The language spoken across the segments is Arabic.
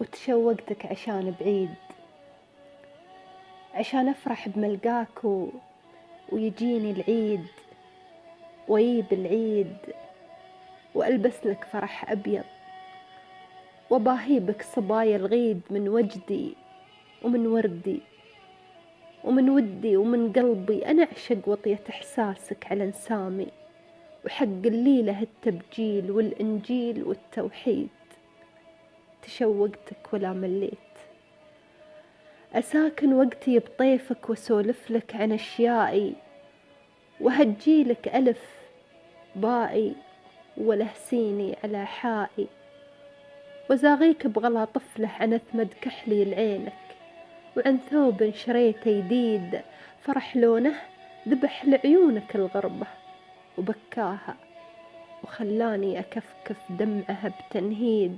وتشوقتك عشان بعيد، عشان أفرح بملقاك ويجيني العيد، وأجيب العيد وألبس لك فرح أبيض، وأباهي بك صبايا الغيد من وجدي ومن وردي ومن ودي ومن قلبي. أنا أعشق وطية إحساسك على انسامي، وحق الليلة التبجيل والإنجيل والتوحيد. تشوقتك ولا مليت، أساكن وقتي بطيفك وأسولف لك عن أشيائي، وهجيلك ألف بائي ولهسيني على حائي، وزاغيك بغلا طفله عن أثمد كحلي لعينك، وعن ثوب شريته جديد فرح لونه ذبح لعيونك الغربة وبكاها، وخلاني أكفكف دمعها بتنهيد.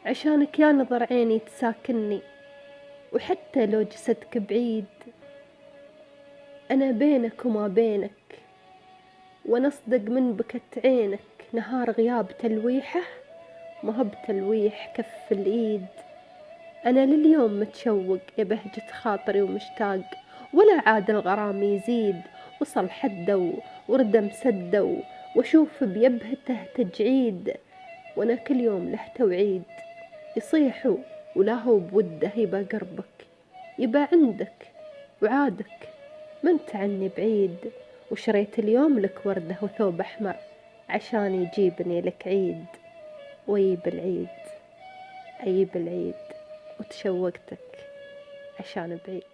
عشانك يا نظر عيني تساكنني، وحتى لو جسدك بعيد أنا بينك وما بينك، ونصدق من بكت عينك. نهار غياب تلويحه ما هو بتلويح كف الإيد. أنا لليوم متشوق يا بهجة خاطري ومشتاق، ولا عاد الغرام يزيد. وصل حده وردم سده، وأشوف بيبهته تجعيد. وأنا كل يوم له توعيد، يصيحوا ولا هو بوده يبا قربك، يبا عندك وعادك ما انت عني بعيد. وشريت اليوم لك وردة وثوب أحمر عشان يجيبني لك عيد، ويجيب العيد أجيب العيد. وتشوقتك عشان بعيد.